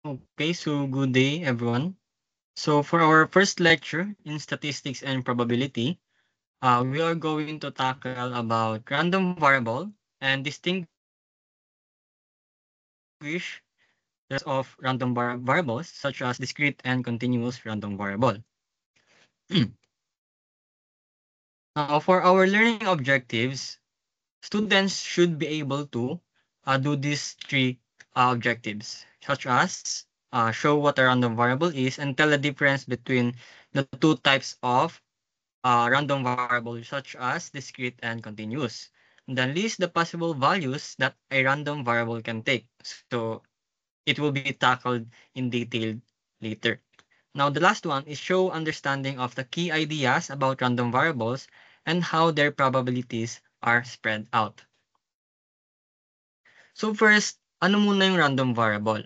Okay, so good day, everyone. So for our first lecture in statistics and probability, we are going to tackle about random variable and distinguish the types of random variables, such as discrete and continuous random variable. Now, for our learning objectives, students should be able to do these three objectives, such as show what a random variable is and tell the difference between the two types of random variables, such as discrete and continuous. And then list the possible values that a random variable can take. So it will be tackled in detail later. Now, the last one is show understanding of the key ideas about random variables and how their probabilities are spread out. So first, ano muna yung random variable?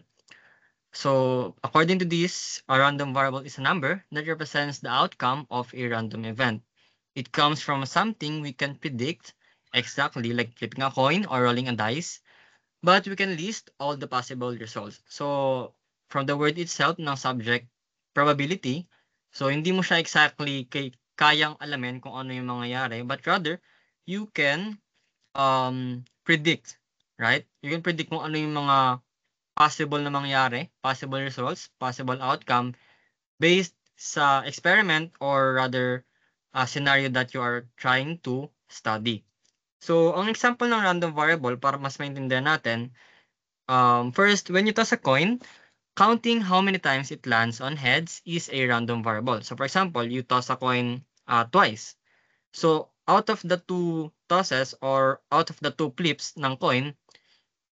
So according to this, a random variable is a number that represents the outcome of a random event. It comes from something we can predict exactly, like flipping a coin or rolling a dice, but we can list all the possible results. So from the word itself ng subject, probability, so hindi mo siya exactly kayang alamin kung ano yung mangyayari, but rather you can predict, right? You can predict kung ano yung mga possible na mangyari, possible results, possible outcome based sa experiment or rather scenario that you are trying to study. So, ang example ng random variable para mas maintindihan natin, first, when you toss a coin, counting how many times it lands on heads is a random variable. So, for example, you toss a coin twice. So, out of the two tosses or out of the two flips ng coin,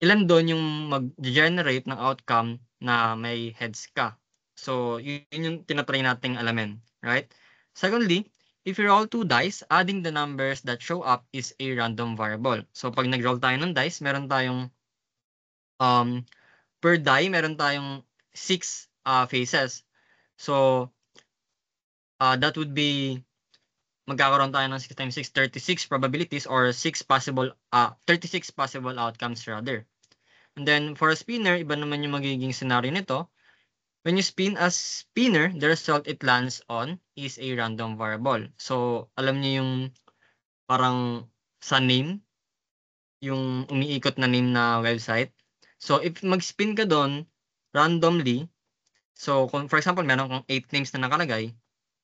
ilan doon yung mag-generate ng outcome na may heads ka. So, yun yung tinatry nating alamin, right? Secondly, if you roll two dice, adding the numbers that show up is a random variable. So, pag nag-roll tayo ng dice, meron tayong, per die, meron tayong 6 faces. So, that would be, magkakaroon tayo ng 6 times 6, 36 probabilities or 36 possible outcomes rather. And then for a spinner, iba naman yung magiging scenario nito. When you spin a spinner, the result it lands on is a random variable. So, alam niyo yung parang sa name, yung umiikot na name na website. So, if mag-spin ka doon randomly, so kung for example, meron kang 8 names na nakalagay,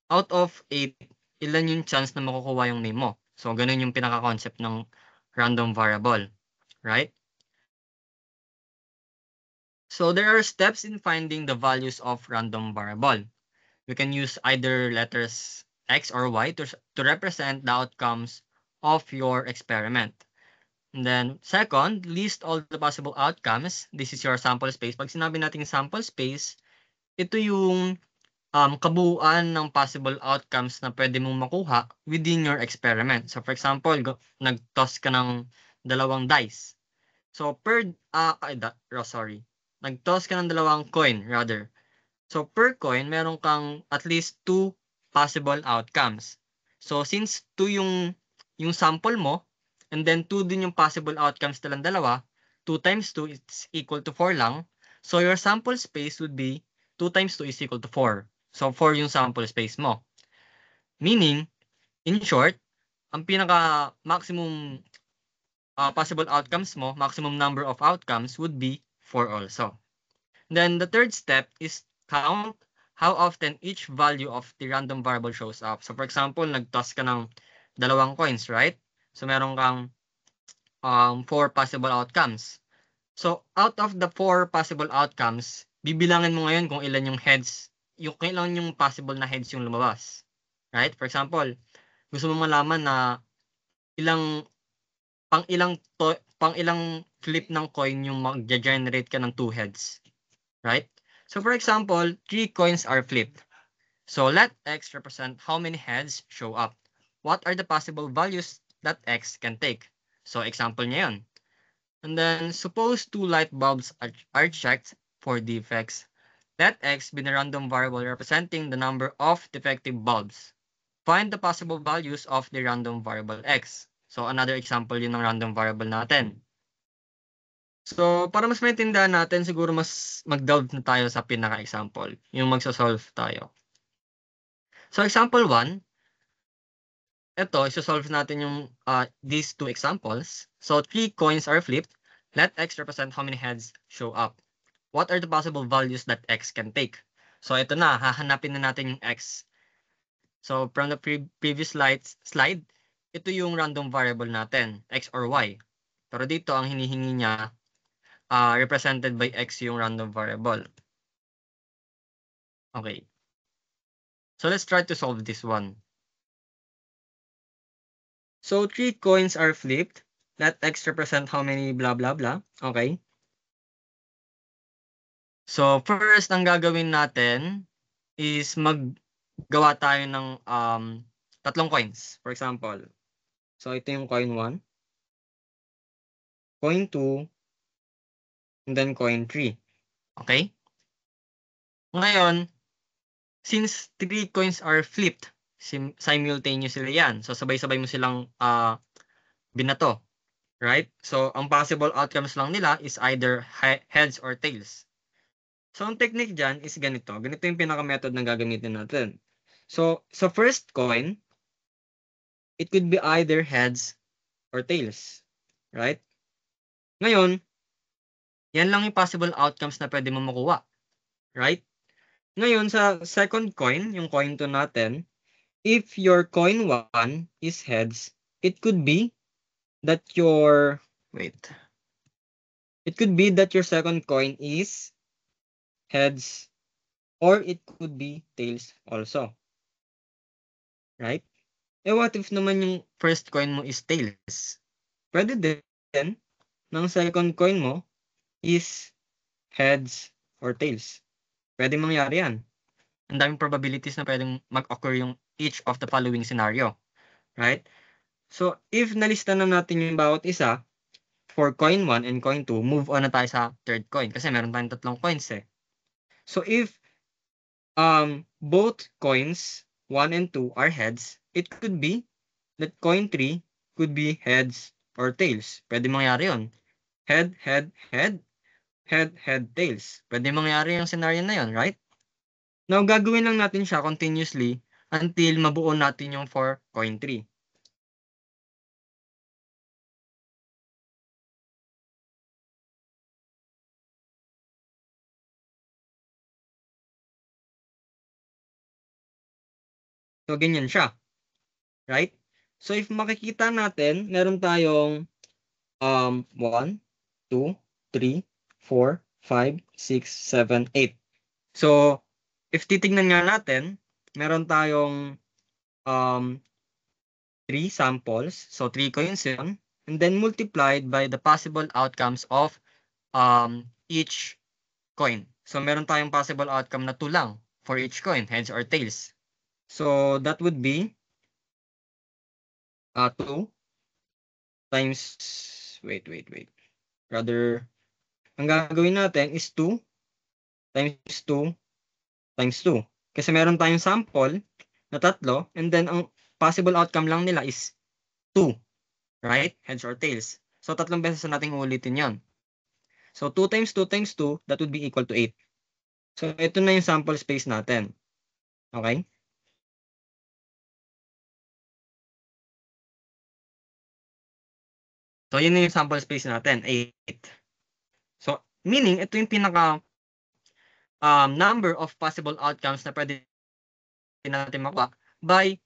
out of 8, ilan yung chance na makukuha yung name mo? So, ganun yung pinaka-concept ng random variable, right? So there are steps in finding the values of random variable. We can use either letters X or Y to represent the outcomes of your experiment. And then second, list all the possible outcomes. This is your sample space. Pag sinabi natin sample space, ito yung kabuuan ng possible outcomes na pwede mong makuha within your experiment. So for example, nag-toss ka ng dalawang dice. So nag-toss ka ng dalawang coin rather. So per coin, meron kang at least 2 possible outcomes. So since 2 yung sample mo, and then 2 din yung possible outcomes nilang dalawa, 2 times 2 is equal to 4 lang. So your sample space would be 2 times 2 is equal to 4. So 4 yung sample space mo. Meaning, in short, ang pinaka maximum possible outcomes mo, maximum number of outcomes would be 4 also. Then the third step is count how often each value of the random variable shows up. So for example, nag-toss ka ng dalawang coins, right? So meron kang 4 possible outcomes. So out of the 4 possible outcomes, bibilangin mo ngayon kung ilan yung heads, yung ilan yung possible na heads yung lumabas. Right? For example, gusto mo malaman na ilang pang ilang flip ng coin yung mag-generate ka ng 2 heads. Right? So for example, 3 coins are flipped. So let X represent how many heads show up. What are the possible values that X can take? So example niya yun. And then suppose 2 light bulbs are checked for defects. Let X be the random variable representing the number of defective bulbs. Find the possible values of the random variable X. So another example yun ng random variable natin. So, para mas maintindihan natin, siguro mas mag-delve na tayo sa pinaka-example, yung magso-solve tayo. So, example 1, ito, iso-solve natin yung these two examples. So, 3 coins are flipped. Let x represent how many heads show up. What are the possible values that x can take? So, ito na, hahanapin na natin yung x. So, from the previous slide, ito yung random variable natin, x or y. Pero dito, ang hinihingi niya, represented by x yung random variable. Okay. So, let's try to solve this one. So, 3 coins are flipped. Let x represent how many blah blah blah. Okay. So, first, ang gagawin natin is maggawa tayo ng tatlong coins. For example, so ito yung coin 1, coin 2, and then coin 3. Okay? Ngayon, since 3 coins are flipped, simultaneously yan. So, sabay-sabay mo silang binato. Right? So, ang possible outcomes lang nila is either heads or tails. So, ang technique dyan is ganito. Ganito yung pinaka-method na gagamitin natin. So, sa first coin, it could be either heads or tails. Right? Ngayon, yan lang yung possible outcomes na pwede mo makuha. Right? Ngayon, sa second coin, yung coin 2 natin, if your coin 1 is heads, it could be that your, it could be that your second coin is heads, or it could be tails also. Right? Eh, what if naman yung first coin mo is tails? Pwede din ng second coin mo is heads or tails. Pwede mangyari yan. Ang daming probabilities na pwedeng mag-occur yung each of the following scenario. Right? So, if nalista na natin yung bawat isa, for coin 1 and coin 2, move on na tayo sa third coin kasi meron tayong tatlong coins eh. So, if both coins 1 and 2 are heads, it could be that coin 3 could be heads or tails. Pwede mangyari yun. Head, head, head, head, head, tails. Pwede mangyari yung scenario na yun, right? Now, gagawin lang natin siya continuously until mabuo natin yung for coin 3. So, ganyan siya. Right? So, if makikita natin, meron tayong 1, 2, 3, 4, 5, 6, 7, 8. So, if titignan nga natin, meron tayong 3 samples. So, 3 coins yun. And then multiplied by the possible outcomes of each coin. So, meron tayong possible outcome na 2 lang for each coin, heads or tails. So, that would be 2 times, wait. Rather, ang gagawin natin is 2 times 2 times 2. Kasi meron tayong sample na 3, and then ang possible outcome lang nila is 2. Right? Heads or tails. So, 3 beses na natin ulitin yon. So, 2 times 2 times 2, that would be equal to 8. So, ito na yung sample space natin. Okay? So, yun na yung sample space natin, 8. So, meaning, ito yung pinaka number of possible outcomes na pwede natin makuha by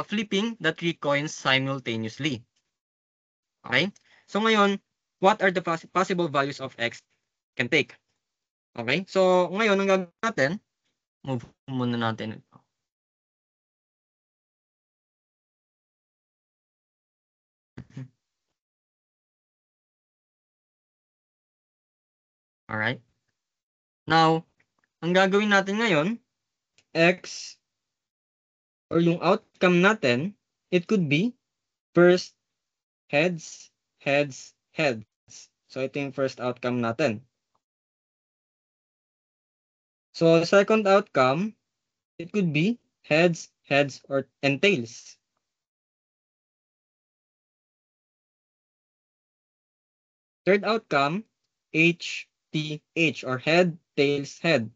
flipping the 3 coins simultaneously. Okay? So, ngayon, what are the possible values of x can take? Okay? So, ngayon, ang gagawin natin, move muna natin ito. Alright? Now, ang gagawin natin ngayon, x, or yung outcome natin, it could be first heads, heads, heads. So, ito yung first outcome natin. So, second outcome, it could be heads, heads, and tails. Third outcome, HTH or head, tails, head.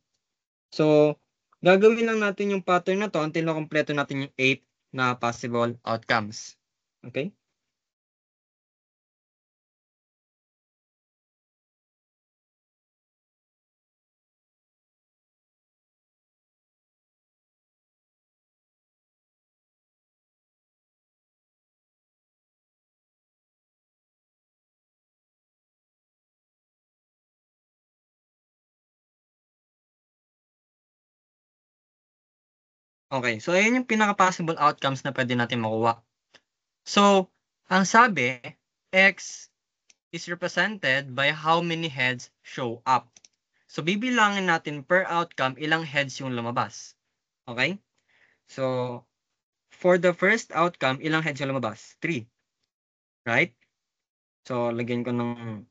So, gagawin lang natin yung pattern na to until na-kompleto natin yung 8 na possible outcomes. Okay? Okay, so ayun yung pinaka-possible outcomes na pwede natin makuha. So, ang sabi, X is represented by how many heads show up. So, bibilangin natin per outcome ilang heads yung lumabas. Okay? So, for the first outcome, ilang heads yung lumabas? 3. Right? So, lagyan ko ng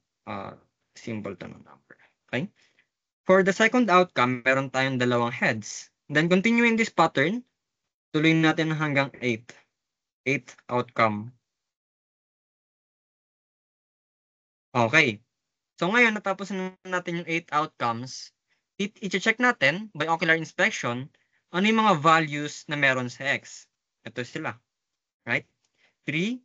symbol to ng number. Okay? For the second outcome, meron tayong 2 heads. Then, continuing this pattern, tuloy natin hanggang 8. 8th outcome. Okay. So ngayon, natapos na natin yung 8 outcomes, i-check natin by ocular inspection ano yung mga values na meron sa X. Ito sila. Right? 3,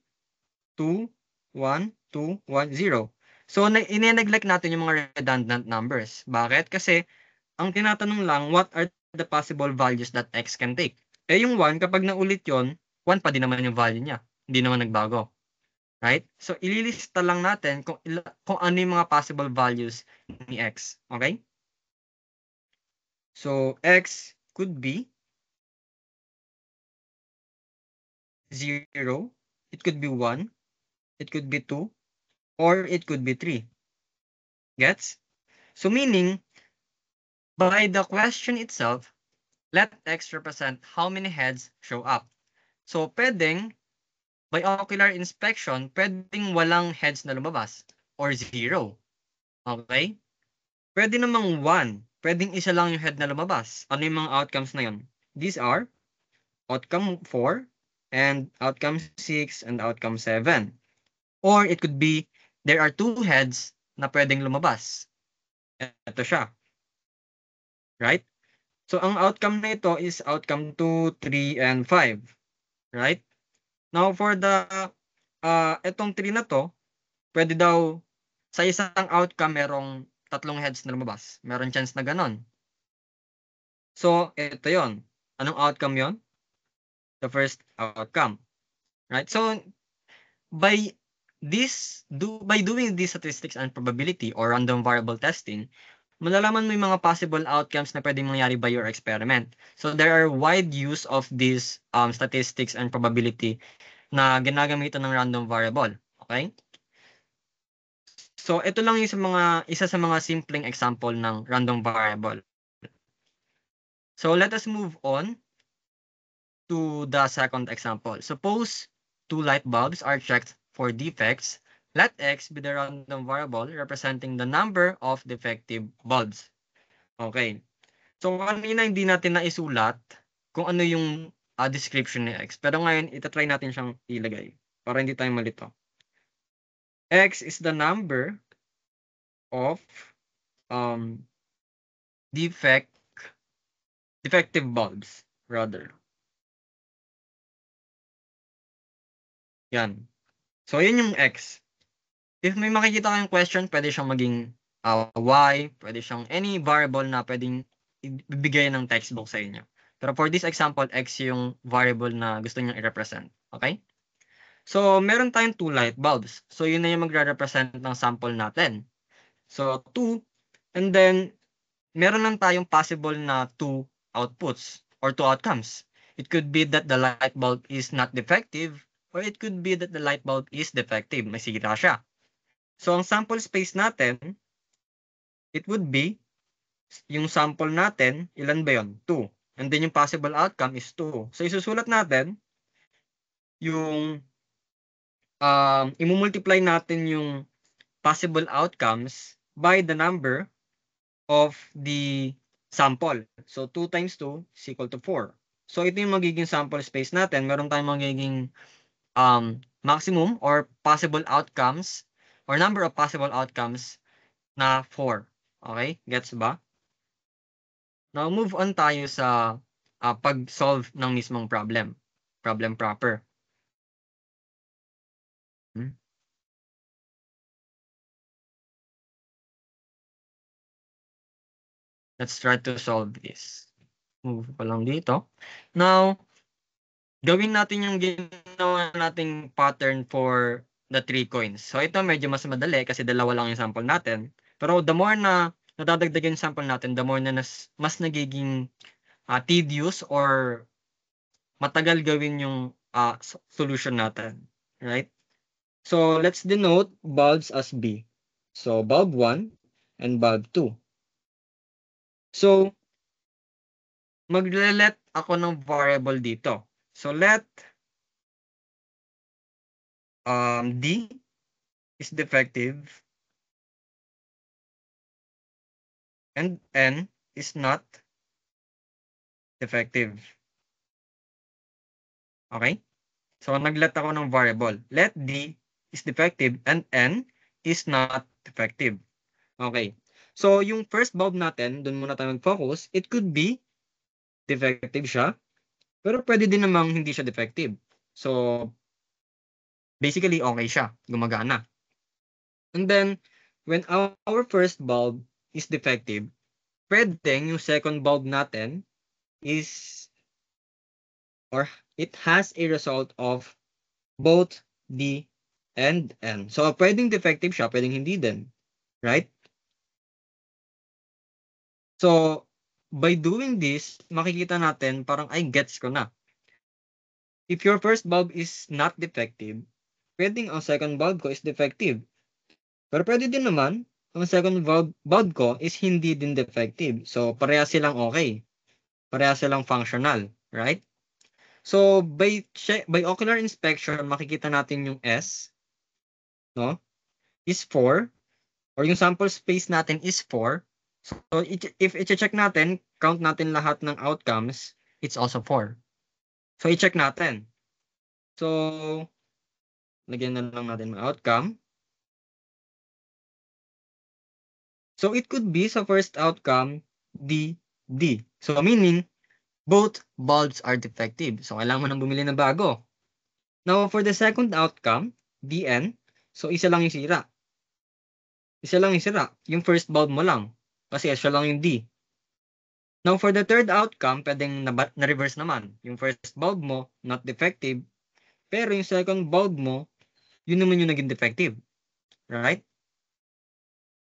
2, 1, 2, 1, 0. So, ine-neglect natin yung mga redundant numbers. Bakit? Kasi, ang tinatanong lang, what are the possible values that X can take? Eh, yung 1, kapag naulit yon, 1 pa din naman yung value niya. Hindi naman nagbago. Right? So, ililista lang natin kung ano yung mga possible values ni X. Okay? So, X could be 0, it could be 1, it could be 2, or it could be 3. Gets? So, meaning, by the question itself, let X represent how many heads show up. So, pwedeng, by ocular inspection, pwedeng walang heads na lumabas, or 0. Okay? Pwede namang 1. Pwedeng isa lang yung head na lumabas. Ano yung mga outcomes na yun? These are outcome 4 and outcome 6 and outcome 7. Or it could be there are 2 heads na pwedeng lumabas. Ito siya. Right? So, ang outcome na ito is outcome 2, 3, and 5. Right? Now, for the itong 3 na to, pwede daw sa isang outcome merong 3 heads na lumabas. Meron chance na ganon. So, ito yon. Anong outcome yon? The first outcome. Right? So, by doing these statistics and probability or random variable testing, malalaman mo yung mga possible outcomes na pwedeng mangyari by your experiment. So, there are wide use of these statistics and probability na ginagamitan ng random variable. Okay? So, ito lang yung isa sa mga simpleng example ng random variable. So, let us move on to the second example. Suppose 2 light bulbs are checked for defects. Let X be the random variable representing the number of defective bulbs. Okay. So, kanina hindi natin naisulat kung ano yung description ni X. Pero ngayon, itatry natin siyang ilagay para hindi tayo malito. X is the number of defective bulbs, rather. Yan. So, yun yung X. If may makikita kayong question, pwede siyang maging Y, pwede siyang any variable na pwedeng ibigay ng textbook sa inyo. Pero for this example, X yung variable na gusto niyong i-represent. Okay? So, meron tayong 2 light bulbs. So, yun na yung magre-represent ng sample natin. So, 2, and then, meron lang tayong possible na 2 outputs or 2 outcomes. It could be that the light bulb is not defective, or it could be that the light bulb is defective. May sira siya. So, ang sample space natin, it would be, yung sample natin, ilan ba yun? 2. And then yung possible outcome is 2. So, isusulat natin, yung, imumultiply natin yung possible outcomes by the number of the sample. So, 2 times 2 is equal to 4. So, ito yung magiging sample space natin. Meron tayong magiging maximum or possible outcomes or number of possible outcomes na 4. Okay? Gets ba? Now, move on tayo sa pag-solve ng mismong problem. Problem proper. Let's try to solve this. Move pa lang dito. Now, gawin natin yung ginawa nating pattern for the 3 coins. So, ito medyo mas madali kasi dalawa lang yung sample natin. Pero the more na nadadagdagan yung sample natin, the more na mas nagiging tedious or matagal gawin yung solution natin. Right? So, let's denote bulbs as B. So, bulb 1 and bulb 2. So, magle-let ako ng variable dito. So, let D is defective and N is not defective. Okay? So, nag-let ako ng variable. Let D is defective and N is not defective. Okay. So, yung first bulb natin, dun muna tayo mag-focus, it could be defective siya, pero pwede din namang hindi siya defective. So, basically, okay siya. Gumagana. And then, when our first bulb is defective, pwedeng yung second bulb natin is, or it has a result of both D and N. So, pwedeng defective siya, pwedeng hindi din. Right? So, by doing this, makikita natin, parang, ay, gets ko na. If your first bulb is not defective, pwedeng ang second bulb ko is defective. Pero pwede din naman, ang second bulb ko is hindi din defective. So, pareha silang okay. Pareha silang functional. Right? So, by ocular inspection, makikita natin yung S, no, is 4, or yung sample space natin is 4. So, if i-check natin, count natin lahat ng outcomes, it's also 4. So, i-check natin. So, lagyan na lang natin mga outcome. So, it could be sa first outcome, D, D. So, meaning, both bulbs are defective. So, kailangan mo nang bumili ng bago. Now, for the second outcome, DN, so isa lang yung sira. Isa lang yung sira. Yung first bulb mo lang. Kasi siya lang yung D. Now, for the third outcome, pwedeng na-reverse naman. Yung first bulb mo, not defective. Pero yung second bulb mo, yun naman yung naging defective. Right?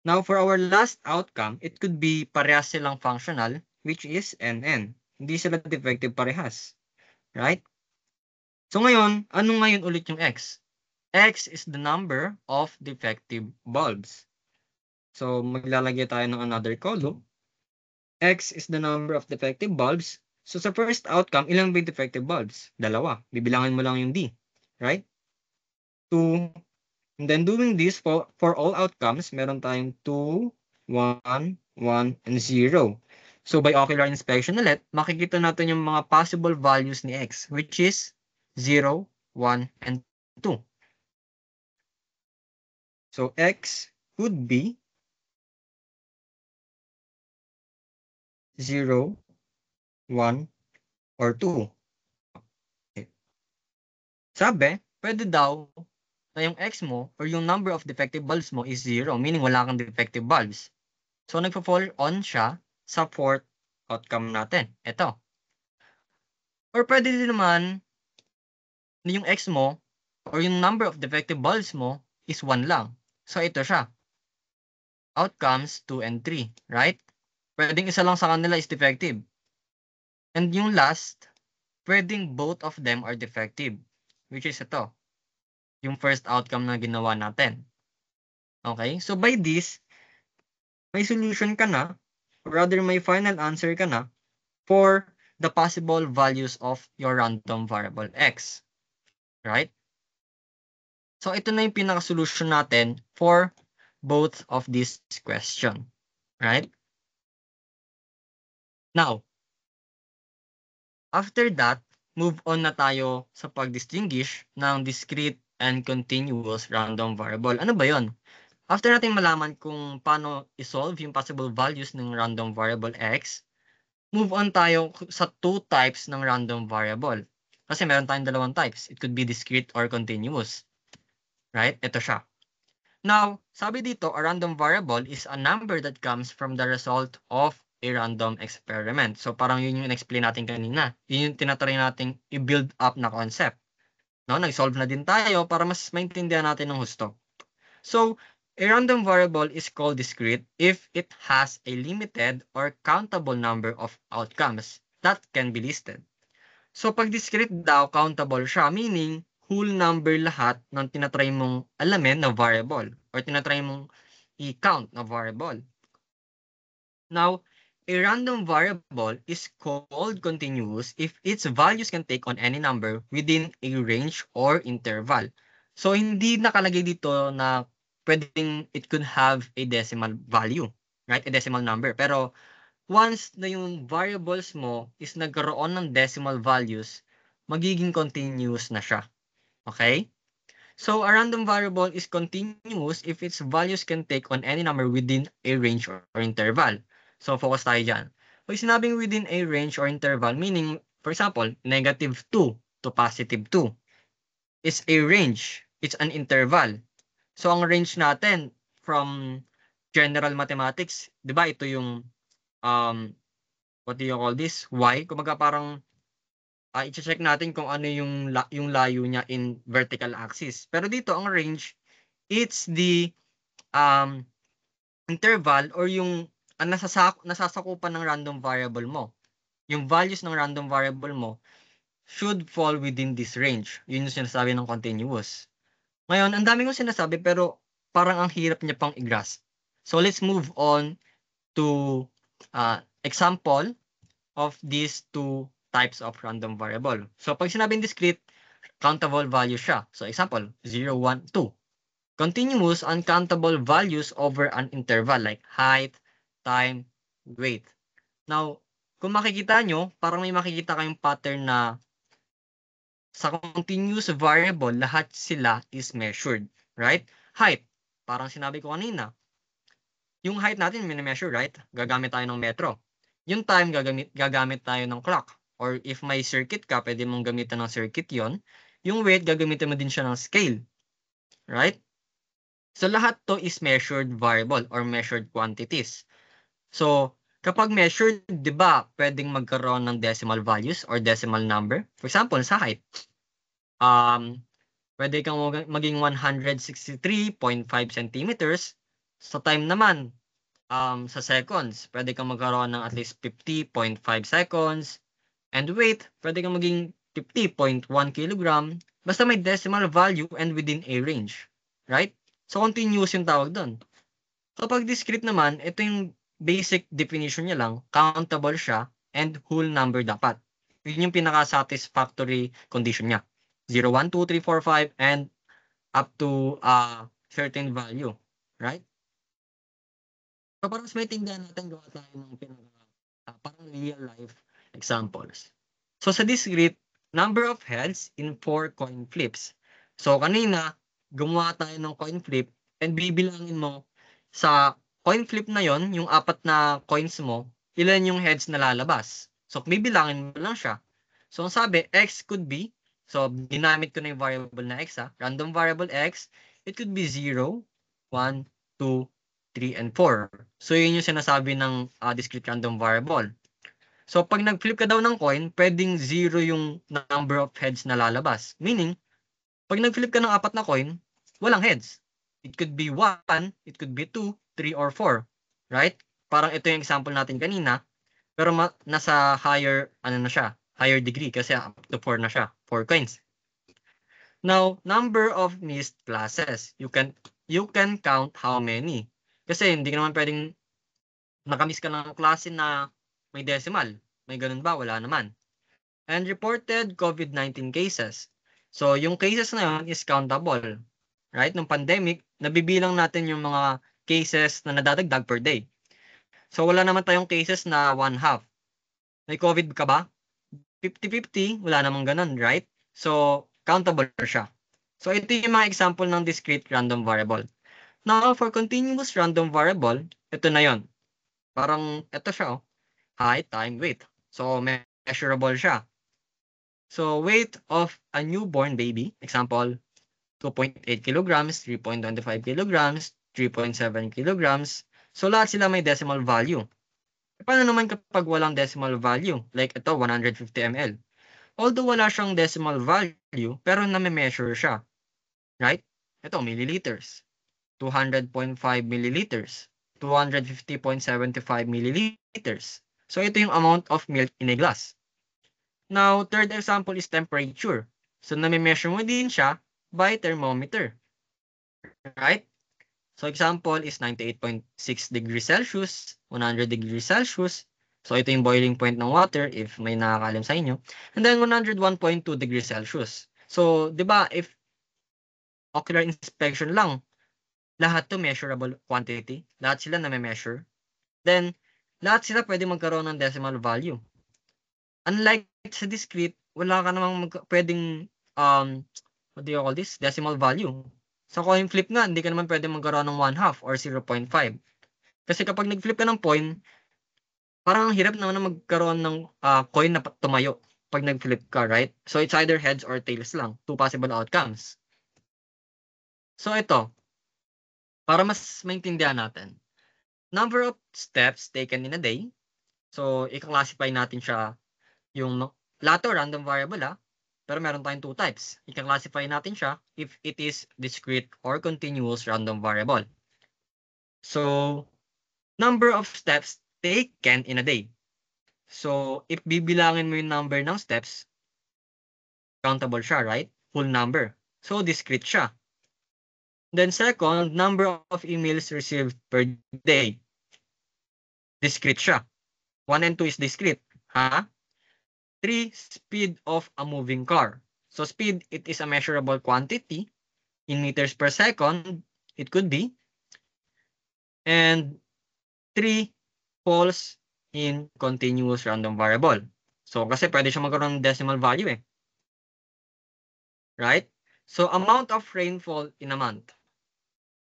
Now, for our last outcome, it could be parehas silang functional, which is NN. Hindi sila defective parehas. Right? So ngayon, ano ngayon ulit yung X? X is the number of defective bulbs. So, maglalagay tayo ng another column. X is the number of defective bulbs. So, sa first outcome, ilang ba yung defective bulbs? Dalawa. Bibilangin mo lang yung D. Right? 2. And then doing this for all outcomes, meron tayong 2, 1, 1, and 0. So, by ocular inspection ulit, makikita natin yung mga possible values ni X, which is 0, 1, and 2. So, X could be 0, 1, or 2. Okay. Sabi, pwede daw na yung X mo or yung number of defective bulbs mo is 0, meaning wala kang defective bulbs. So, nagpo-fall on siya sa fourth outcome natin. Ito. Or pwede din naman na yung X mo or yung number of defective bulbs mo is 1 lang. So, ito siya. Outcomes 2 and 3, right? Pwedeng isa lang sa kanila is defective. And yung last, pwedeng both of them are defective, which is ito. Yung first outcome na ginawa natin. Okay? So, by this, may solution ka na, or rather may final answer ka na for the possible values of your random variable X. Right? So, ito na yung pinaka-solution natin for both of these question. Right? Now, after that, move on na tayo sa pag-distinguish ng discrete and continuous random variable. Ano ba yon? After natin malaman kung paano isolve yung possible values ng random variable x, move on tayo sa two types ng random variable. Kasi meron tayong dalawang types. It could be discrete or continuous. Right? Ito siya. Now, sabi dito, a random variable is a number that comes from the result of a random experiment. So, parang yun yung in-explain natin kanina. Yun yung tinatry natin i-build up na concept. No? Nag-solve na din tayo para mas maintindihan natin ng husto. So, a random variable is called discrete if it has a limited or countable number of outcomes that can be listed. So, pag discrete daw, countable siya, meaning whole number lahat ng tinatry mong alamin na variable or tinatry mong i-count na variable. Now, a random variable is called continuous if its values can take on any number within a range or interval. So, hindi nakalagay dito na pwedeng it could have a decimal value, right? A decimal number. Pero, once na yung variables mo is nagkaroon ng decimal values, magiging continuous na siya. Okay? So, a random variable is continuous if its values can take on any number within a range or interval. So, focus tayo dyan. Pag sinabing within a range or interval, meaning, for example, negative 2 to positive 2 is a range. It's an interval. So, ang range natin from general mathematics, di ba, ito yung, what do you call this? Y. Kumaga parang, i-check natin kung ano yung layo niya in vertical axis. Pero dito, ang range, it's the interval or yung nasasakupan ng random variable mo. Yung values ng random variable mo should fall within this range. Yun yung sinasabi ng continuous. Ngayon, ang dami kong sinasabi pero parang ang hirap niya pang i-grasp. So let's move on to example of these two types of random variable. So pag sinabing discrete, countable value siya. So example, 0, 1, 2. Continuous uncountable values over an interval like height, time, weight. Now, kung makikita nyo, parang may makikita kayong pattern na sa continuous variable, lahat sila is measured. Right? Height, parang sinabi ko kanina. Yung height natin, mini-measure, right? Gagamit tayo ng metro. Yung time, gagamit tayo ng clock. Or if may circuit ka, pwede mong gamitan ng circuit yon. Yung weight, gagamitin mo din siya ng scale. Right? So, lahat to is measured variable or measured quantities. So, kapag measured, di ba, pwedeng magkaroon ng decimal values or decimal number? For example, sa height. Pwede kang maging 163.5 centimeters. Sa time naman, sa seconds, pwede kang magkaroon ng at least 50.5 seconds. And weight, pwede kang maging 50.1 kilogram. Basta may decimal value and within a range. Right? So, continuous yung tawag doon. Kapag discrete naman, ito yung basic definition niya lang, countable siya, and whole number dapat. Yun yung pinaka-satisfactory condition niya. 0, 1, 2, 3, 4, 5, and up to certain value. Right? So, parang mas may tindahan natin gawa tayo ng parang real life examples. So, sa discrete, number of heads in 4 coin flips. So, kanina, gumawa tayo ng coin flip and bibilangin mo sa coin flip na yon, yung 4 na coins mo, ilan yung heads na lalabas. So, bibilangin mo lang siya. So, ang sabi, x could be, so, ginamit ko na yung variable na x, random variable x, it could be 0, 1, 2, 3, and 4. So, yun yung sinasabi ng discrete random variable. So, pag nag-flip ka daw ng coin, pwedeng 0 yung number of heads na lalabas. Meaning, pag nag-flip ka ng 4 na coin, walang heads. It could be 1, it could be 2, 3, or 4. Right? Parang ito yung example natin kanina. Pero nasa higher, na siya, higher degree kasi up to 4 na siya. 4 coins. Now, number of missed classes. You can count how many. Kasi hindi ka naman pwedeng nakamiss ka ng klase na may decimal. May ganun ba? Wala naman. And reported COVID-19 cases. So, yung cases na yun is countable. Right? Nung pandemic, nabibilang natin yung mga cases na nadadagdag per day. So, wala naman tayong cases na 1/2. May COVID ka ba? 50-50, wala namang ganun, right? So, countable siya. So, ito yung mga example ng discrete random variable. Now, for continuous random variable, ito na yon. Parang ito siya, height, time, weight. So, measurable siya. So, weight of a newborn baby, example, 2.8 kilograms, 3.25 kilograms, 3.7 kilograms. So, lahat sila may decimal value. Paano naman kapag walang decimal value? Like ito, 150 ml. Although wala siyang decimal value, pero name-measure siya. Right? Ito, milliliters. 200.5 milliliters. 250.75 milliliters. So, ito yung amount of milk in a glass. Now, third example is temperature. So, name-measure mo din siya by thermometer. Right? So, example is 98.6 degrees Celsius, 100 degrees Celsius. So, ito yung boiling point ng water if may nakakalam sa inyo. And then, 101.2 degrees Celsius. So, di ba, if ocular inspection lang, lahat to measurable quantity. Lahat sila na may measure. Then, lahat sila pwede magkaroon ng decimal value. Unlike sa discrete, wala ka namang pwedeng, what do you call this? Decimal value. Sa coin flip nga, hindi ka naman pwede magkaroon ng 1/2 or 0.5. Kasi kapag nag-flip ka ng coin, parang ang hirap naman na magkaroon ng coin na tumayo pag nag-flip ka, right? So, it's either heads or tails lang. Two possible outcomes. So, ito. Para mas maintindihan natin. Number of steps taken in a day. So, i-classify natin siya yung lahat to random variable pero meron tayong two types. I-classify natin siya if it is discrete or continuous random variable. So, number of steps taken in a day. So, if bibilangin mo yung number ng steps, countable siya, right? Full number. So, discrete siya. Then second, number of emails received per day. Discrete siya. 1 and 2 is discrete. 3, speed of a moving car. So, speed, it is a measurable quantity. In meters per second, it could be. And 3, falls in continuous random variable. So, kasi pwede siya magkaroon ng decimal value Right? So, amount of rainfall in a month.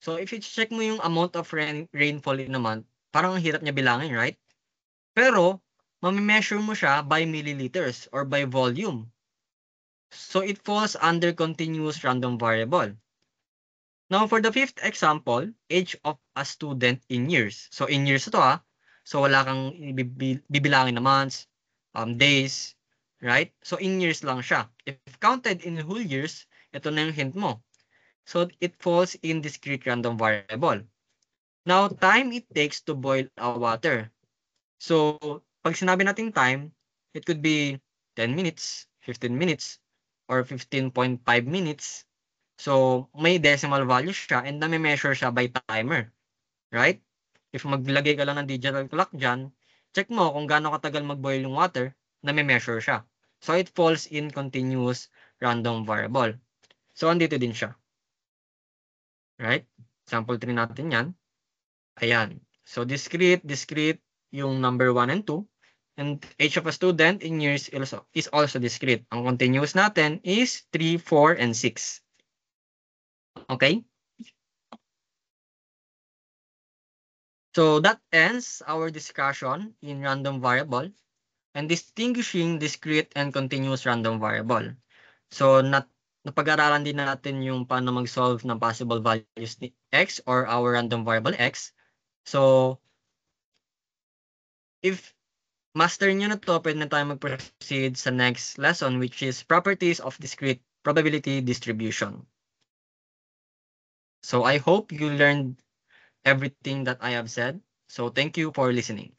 So, if you check mo yung amount of rainfall in a month, parang ang hirap niya bilangin, right? Pero, mamimeasure mo siya by milliliters or by volume. So, it falls under continuous random variable. Now, for the fifth example, age of a student in years. So, in years ito So, wala kang bibilangin na months, days, right? So, in years lang siya. If counted in whole years, ito na yung hint mo. So, it falls in discrete random variable. Now, time it takes to boil a water. So, pag sinabi natin time, it could be 10 minutes, 15 minutes, or 15.5 minutes. So, may decimal value siya and nami-measure siya by timer. Right? If maglagay ka lang ng digital clock dyan, check mo kung gaano katagal mag-boil yung water, nami-measure siya. So, it falls in continuous random variable. So, andito din siya. Right? Sample 3 natin yan. Ayan. So, discrete, yung number 1 and 2. And age of a student in years is also discrete. Ang continuous natin is 3, 4, and 6. Okay? So, that ends our discussion in random variable and distinguishing discrete and continuous random variable. So, napag-aralan din natin yung paano mag-solve ng possible values ni x or our random variable x. So, if master nyo na to, pwede na tayo mag-proceed sa next lesson, which is properties of discrete probability distribution. So I hope you learned everything that I have said. So thank you for listening.